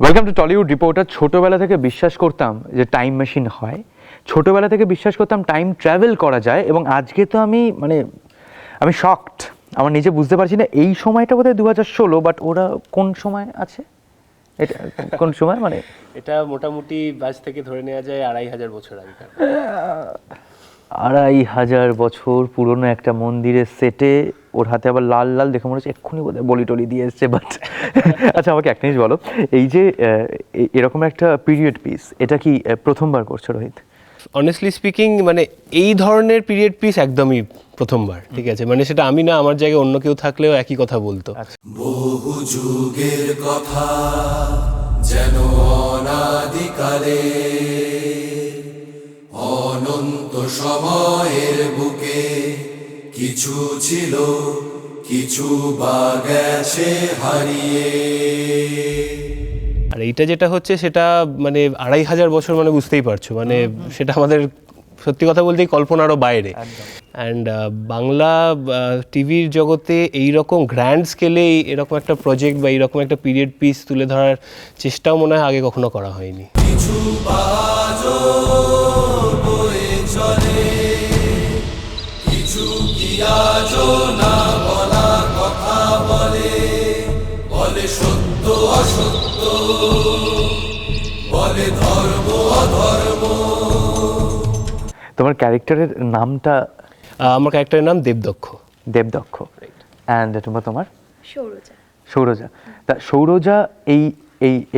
Welcome to Tollywood reporter. ছোটোবেলা থেকে বিশ্বাস করতাম যে টাইম মেশিন হয়, ছোটোবেলা থেকে বিশ্বাস করতাম টাইম ট্রাভেল করা যায়, এবং আজকে তো আমি শকড। আমার নিজে বুঝতে পারছি না এই সময়টা বোধহয় 2016, বাট ওরা কোন সময় আছে, এটা কোন সময় এটা মোটামুটি আজ থেকে ধরে নেওয়া যায় 2500 বছর আগেকার। 2500 বছর পুরনো একটা মন্দিরের সেটে ওর হাতে আবার লাল লাল দেখে মনে হচ্ছে এক্ষুনি বোধহয় বলি টলি দিয়ে এসছে। বাট আচ্ছা, আমাকে একটা জিনিস বলো, এই যে এরকম একটা পিরিয়ড পিস, এটা কি প্রথমবার করছো রোহিত? অনেস্টলি স্পিকিং এই ধরনের পিরিয়ড পিস একদমই প্রথমবার। ঠিক আছে, সেটা আমি না, আমার জায়গায় অন্য কেউ থাকলেও একই কথা বলতো। বহু যুগের কথা যেন অনাদিকালে, অনন্ত সময়ের বুকে কিছু ছিল, কিছু বা গেছে হারিয়ে। আর এইটা যেটা হচ্ছে সেটা 2500 বছর, বুঝতেই পারছো, সেটা আমাদের সত্যি কথা বলতেই কল্পনারও বাইরে। অ্যান্ড বাংলা টিভির জগতে এইরকম গ্র্যান্ড স্কেলে এরকম একটা প্রজেক্ট বা এইরকম একটা পিরিয়ড পিস তুলে ধরার চেষ্টাও মনে হয় আগে কখনো করা হয়নি। কিছু বাজো বয়ে চলে, কিছু কি আজো না বলা কথা বলে, বলে সত্য অসত্য, বলে ধর্ম অধর্ম। তোমার ক্যারেক্টারের নামটা? আমার ক্যারেক্টারের নাম দেবদক্ষ। দেবদক্ষ। অ্যান্ড তোমার? সৌরজা। সৌরজা। তা সৌরজা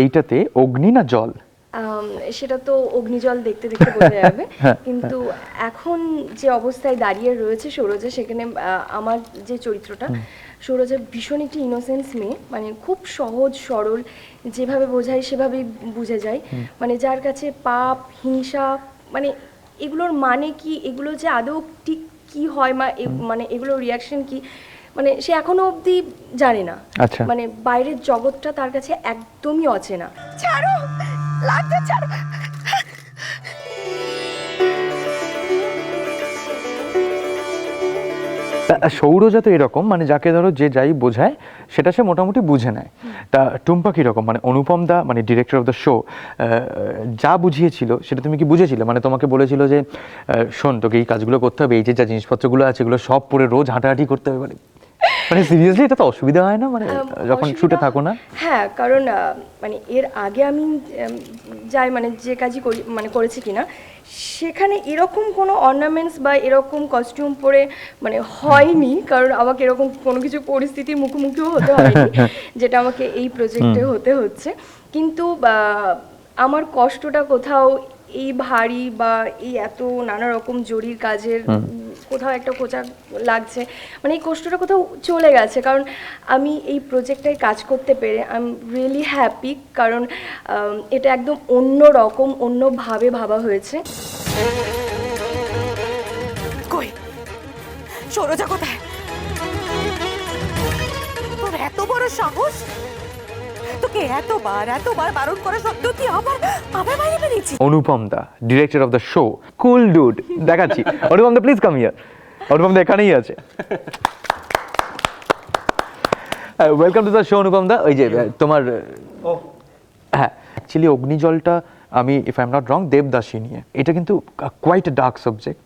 এইটাতে অগ্নি না জল? সেটা তো অগ্নিজল দেখতে দেখতে বোঝা যাবে, কিন্তু এখন যে অবস্থায় দাঁড়িয়ে রয়েছে সৌরজা, সেখানে আমার যে চরিত্রটা, সৌরজা ভীষণ একটি ইনোসেন্স মেয়ে, খুব সহজ সরল, যেভাবে বোঝায় সেভাবেই বুঝে যায়। যার কাছে পাপ, হিংসা, এগুলোর মানে কি, এগুলো যে আদৌ ঠিক কি হয়, এগুলোর রিয়াকশন কি, সে এখনো অবধি জানে না। আচ্ছা। বাইরের জগৎটা তার কাছে একদমই অচেনা। ছাড়ো, লাগছে, ছাড়ো। সৌরজা তো এরকম, যাকে ধরো যে যাই বোঝায় সেটা সে মোটামুটি বুঝে নেয়। তা টুম্পা কীরকম? অনুপম da director of the show যা বুঝিয়েছিল সেটা তুমি কি বুঝেছিলে? তোমাকে বলেছিল যে শোন, তোকে এই কাজগুলো করতে হবে, এই যে যা জিনিসপত্রগুলো আছে এগুলো সব পরে রোজ হাঁটাহাঁটি করতে হবে, সিরিয়াসলি এটা তো অসুবিধা হয় না যখন শুটে থাকো না? হ্যাঁ, কারণ এর আগে আমি যাই যে কাজই করি করেছি কিনা, সেখানে এরকম কোনো অর্নামেন্টস বা এরকম কস্টিউম পরে হয়নি, কারণ আমাকে এরকম কোনো কিছু পরিস্থিতির মুখোমুখিও হতে হয়নি যেটা আমাকে এই প্রজেক্টে হতে হচ্ছে। কিন্তু আমার কষ্টটা কোথাও এই ভারী বা এই এত নানা রকম জরির কাজের কোথাও একটা খোঁচা লাগছে, এই কষ্টটা কোথাও চলে গেছে, কারণ আমি এই প্রজেক্টটায় কাজ করতে পেরে আই এম রিয়েলি হ্যাপি, কারণ এটা একদম অন্য রকম, অন্যভাবে ভাবা হয়েছে। কই সৌরজা কোথায়? তোর এত বড় সাহস! তোকে এতবার বারণ করা সত্ত্বেও তুই আবার বাইরে বেরিয়েছিস। Anupam da, director of the show, cool dude. দেখাচ্ছি অনুপম দা, প্লিজ কাম হিয়ার। অনুপম দা এখানেই আছে। ওয়েলকাম টু দ্য শো অনুপম দা। ওই যে তোমার, হ্যাঁ, অ্যাকচুয়ালি অগ্নিজলটা আমি, if I am not wrong, devadasi নিয়ে। এটা কিন্তু কোয়াইট এ ডার্ক সাবজেক্ট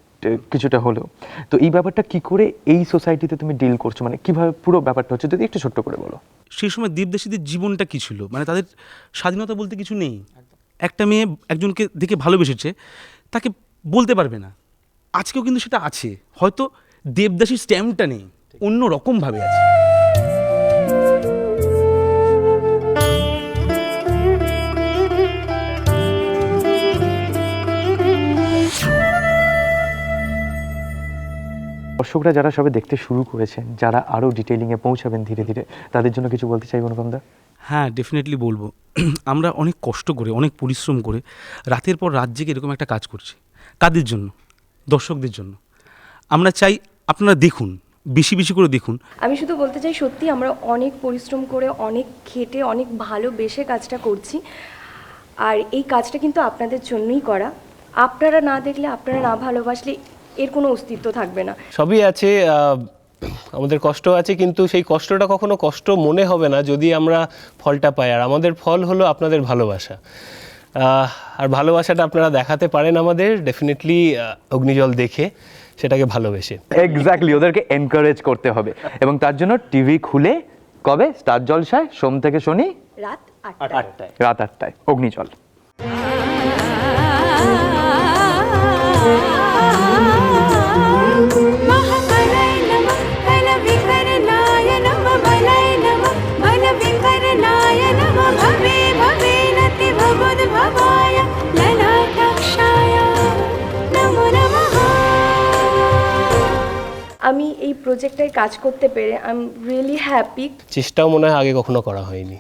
কিছুটা হলেও। তো এই ব্যাপারটা কি করে এই সোসাইটিতে তুমি ডিল করছো, কিভাবে পুরো ব্যাপারটা হচ্ছে, যদি একটু ছোট্ট করে বলো। সেই সময় দেবদাসীদের জীবনটা কী ছিল, তাদের স্বাধীনতা বলতে কিছু নেই। একটা মেয়ে একজনকে দেখে ভালোবেসেছে, তাকে বলতে পারবে না। আজকেও কিন্তু সেটা আছে, হয়তো দেবদাসীর স্ট্যাম্পটা নেই, অন্য রকমভাবে আছে। দর্শকরা যারা সবে দেখতে শুরু করেছেন, যারা আরও ডিটেইলিংয়ে পৌঁছাবেন ধীরে ধীরে, তাদের জন্য কিছু বলতে চাই অনুপম দা? হ্যাঁ, ডেফিনেটলি বলবো। আমরা অনেক কষ্ট করে, অনেক পরিশ্রম করে রাতের পর রাত জেগে এরকম একটা কাজ করছি। কাদের জন্য? দর্শকদের জন্য। আমরা চাই আপনারা দেখুন, বেশি বেশি করে দেখুন। আমি শুধু বলতে চাই, সত্যি আমরা অনেক পরিশ্রম করে, অনেক খেটে, অনেক ভালোবেসে কাজটা করছি, আর এই কাজটা কিন্তু আপনাদের জন্যই করা। আপনারা না দেখলে, আপনারা না ভালোবাসলে এর কোনো অস্তিত্ব থাকবে না। সবই আছে। আমাদের কষ্ট আছে, কিন্তু সেই কষ্টটা কখনো কষ্ট মনে হবে না যদি আমরা ফলটা পাই। আর আমাদের ফল হলো আপনাদের ভালোবাসা। আর ভালোবাসাটা আপনারা দেখাতে পারেন আমাদের ডেফিনেটলি অগ্নিজল দেখে, সেটাকে ভালোবেসে। এক্স্যাক্টলি, ওদেরকে এনকারেজ করতে হবে এবং তার জন্য টিভি খুলে কবে স্টার জলসায় সোম থেকে শনি রাত 8টায়। রাত 8টায় অগ্নিজল। महाबलाय नमः बलविकरणाय नमः बलाय नमः बलविकरणाय नमः भवे भवेनति भवद्भवाय ललाटाक्षाय नमो नमः। আমি এই প্রজেক্টটায় কাজ করতে পেরে আই এম রিয়েলি হ্যাপি। চেষ্টাও মনে হয় আগে কখনো করা হয়নি।